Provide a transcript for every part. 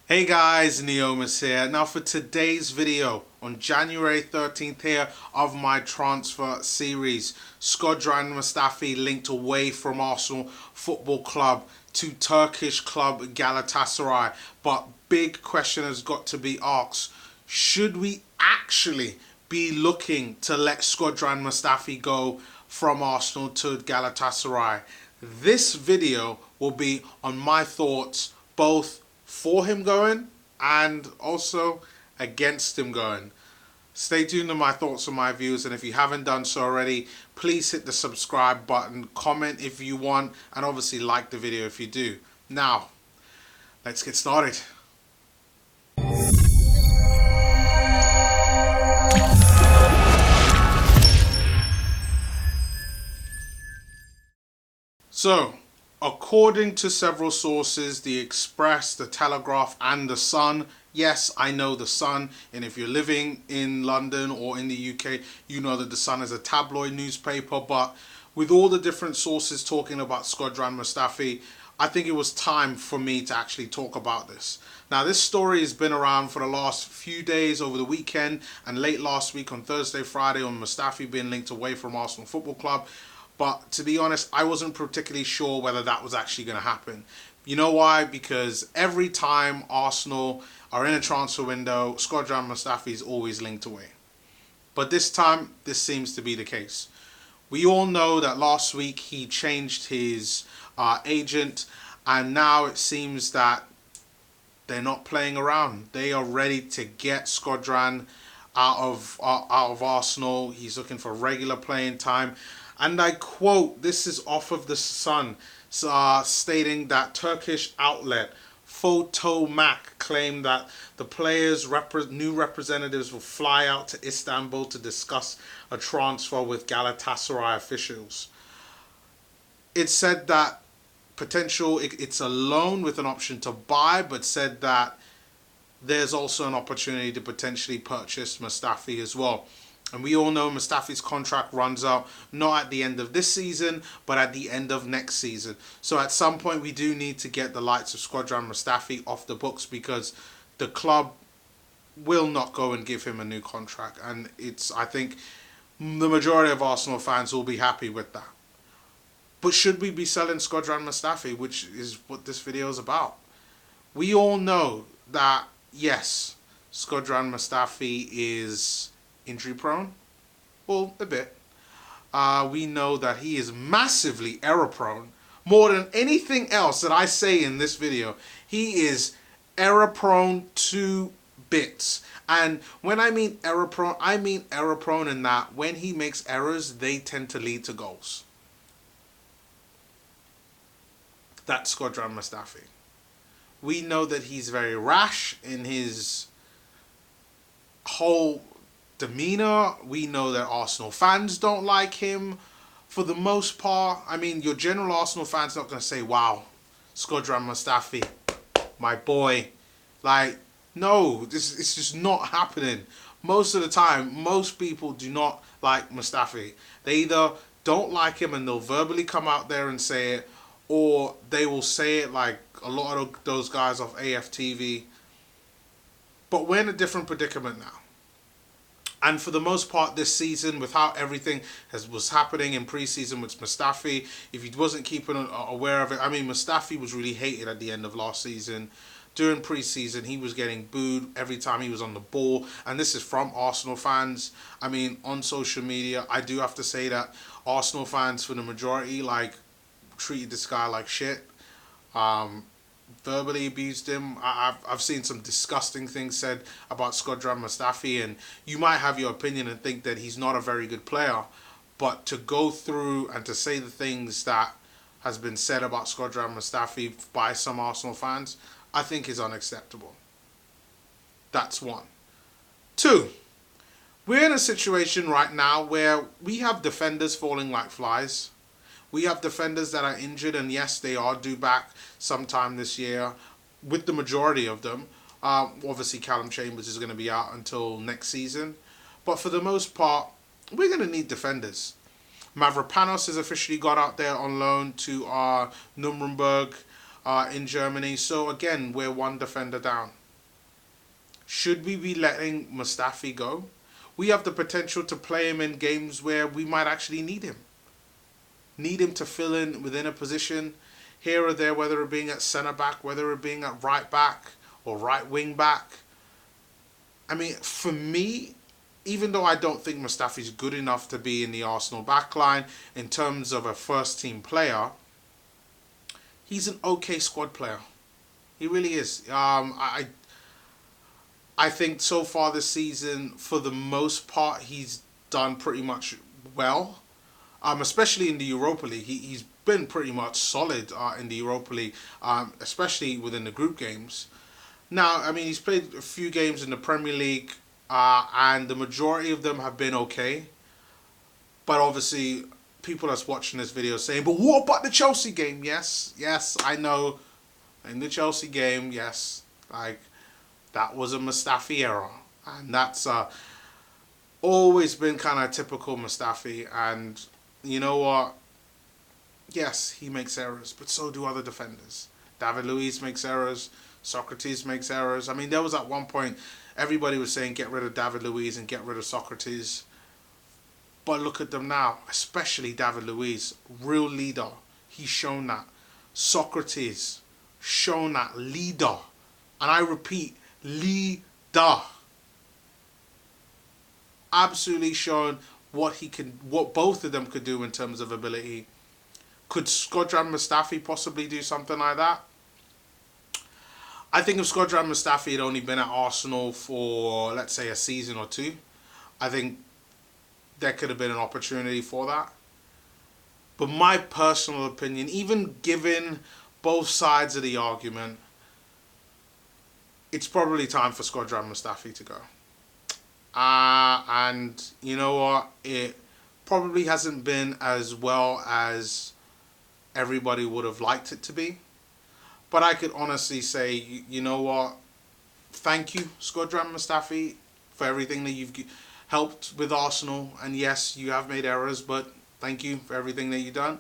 Hey guys, Neomis here. Now for today's video on January 13th here of my transfer series, Shkodran Mustafi linked away from Arsenal Football Club to Turkish club Galatasaray. But big question has got to be asked. Should we actually be looking to let Shkodran Mustafi go from Arsenal to Galatasaray? This video will be on my thoughts both for him going and also against him going. Stay tuned to my thoughts and my views, and if you haven't done so already, please hit the subscribe button, comment if you want, and obviously like the video if you do. Now, let's get started. So, according to several sources, the Express, the Telegraph and the Sun, yes, I know the Sun, and if you're living in London or in the UK, you know that the Sun is a tabloid newspaper, but with all the different sources talking about Shkodran Mustafi, I think it was time for me to actually talk about this. Now, this story has been around for the last few days over the weekend and late last week on Thursday, Friday on Mustafi being linked away from Arsenal Football Club. But to be honest, I wasn't particularly sure whether that was actually going to happen. You know why? Because every time Arsenal are in a transfer window, Shkodran Mustafi is always linked away. But this time, this seems to be the case. We all know that last week he changed his agent, and now it seems that they're not playing around. They are ready to get Shkodran out of Arsenal. He's looking for regular playing time. And I quote, this is off of the Sun, stating that Turkish outlet Photomac claimed that the players' new representatives will fly out to Istanbul to discuss a transfer with Galatasaray officials. It said that it's a loan with an option to buy, but said that there's also an opportunity to potentially purchase Mustafi as well. And we all know Mustafi's contract runs out not at the end of this season, but at the end of next season. So at some point we do need to get the likes of Shkodran Mustafi off the books, because the club will not go and give him a new contract. And I think the majority of Arsenal fans will be happy with that. But should we be selling Shkodran Mustafi, which is what this video is about? We all know that, yes, Shkodran Mustafi is injury prone. Well, a bit. We know that he is massively error prone. More than anything else that I say in this video, he is error prone to bits. And when I mean error prone in that when he makes errors, they tend to lead to goals. That's Shkodran Mustafi. We know that he's very rash in his whole demeanor. We know that Arsenal fans don't like him for the most part. I mean, your general Arsenal fans not going to say, wow, Shkodran Mustafi, my boy. Like, no, it's just not happening. Most of the time, most people do not like Mustafi. They either don't like him and they'll verbally come out there and say it, or they will say it like a lot of those guys off AFTV. But we're in a different predicament now. And for the most part this season, with how everything was happening in pre-season with Mustafi, if he wasn't keeping aware of it, I mean, Mustafi was really hated at the end of last season. During pre-season, he was getting booed every time he was on the ball. And this is from Arsenal fans. I mean, on social media, I do have to say that Arsenal fans, for the majority, treated this guy like shit. Verbally abused him. I've seen some disgusting things said about Shkodran Mustafi, and you might have your opinion and think that he's not a very good player, but to go through and to say the things that has been said about Shkodran Mustafi by some Arsenal fans, I think is unacceptable. That's one. Two, we're in a situation right now where we have defenders falling like flies. We have defenders that are injured, and yes, they are due back sometime this year, with the majority of them. Obviously, Callum Chambers is going to be out until next season. But for the most part, we're going to need defenders. Mavropanos has officially got out there on loan to Nuremberg. in Germany. So again, we're one defender down. Should we be letting Mustafi go? We have the potential to play him in games where we might actually need him. Need him to fill in within a position here or there, whether it being at centre back, whether it being at right back or right wing back. I mean, for me, even though I don't think Mustafi's good enough to be in the Arsenal backline in terms of a first team player, he's an okay squad player. He really is. I think so far this season, for the most part, he's done pretty much well. Especially in the Europa League, he's been pretty much solid in the Europa League, especially within the group games. Now, I mean, he's played a few games in the Premier League, and the majority of them have been okay. But obviously, people that's watching this video are saying, but what about the Chelsea game? Yes, I know. In the Chelsea game, yes, like, that was a Mustafi error. And that's always been kind of typical Mustafi. And you know what? Yes, he makes errors, but so do other defenders. David Luiz makes errors. Sokratis makes errors. I mean, there was at one point, everybody was saying get rid of David Luiz and get rid of Sokratis. But look at them now, especially David Luiz. Real leader. He's shown that. Sokratis, shown that. Leader. And I repeat, leader. Absolutely shown what both of them could do in terms of ability. Could Shkodran Mustafi possibly do something like that? I think if Shkodran Mustafi had only been at Arsenal for, let's say, a season or two, I think there could have been an opportunity for that. But my personal opinion, even given both sides of the argument, it's probably time for Shkodran Mustafi to go. And you know what? It probably hasn't been as well as everybody would have liked it to be. But I could honestly say, you know what? Thank you, Shkodran Mustafi, for everything that you've helped with Arsenal. And yes, you have made errors, but thank you for everything that you've done.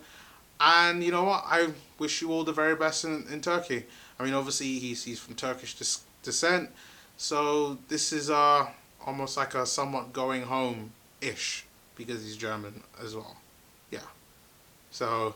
And you know what? I wish you all the very best in Turkey. I mean, obviously, he's from Turkish descent. So this is almost like a somewhat going home-ish, because he's German as well. Yeah. So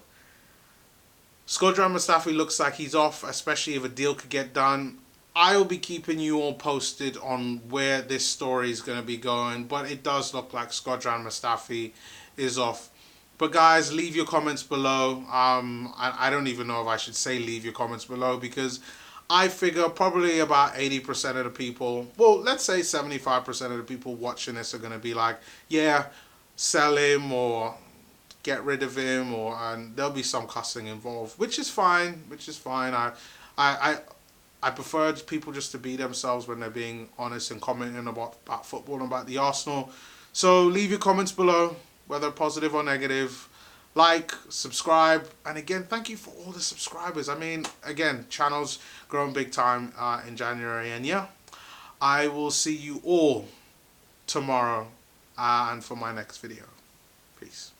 Shkodran Mustafi looks like he's off, especially if a deal could get done. I will be keeping you all posted on where this story is going to be going, but it does look like Shkodran Mustafi is off. But guys, leave your comments below. I don't even know if I should say leave your comments below, because I figure probably about 80% of the people, well, let's say 75% of the people watching this are going to be like, yeah, sell him or get rid of him, and there'll be some cussing involved, which is fine. I prefer people just to be themselves when they're being honest and commenting about football and about the Arsenal. So leave your comments below, whether positive or negative. Like, subscribe, and again, thank you for all the subscribers. I mean, again, channel's growing big time in January, and yeah, I will see you all tomorrow and for my next video. Peace.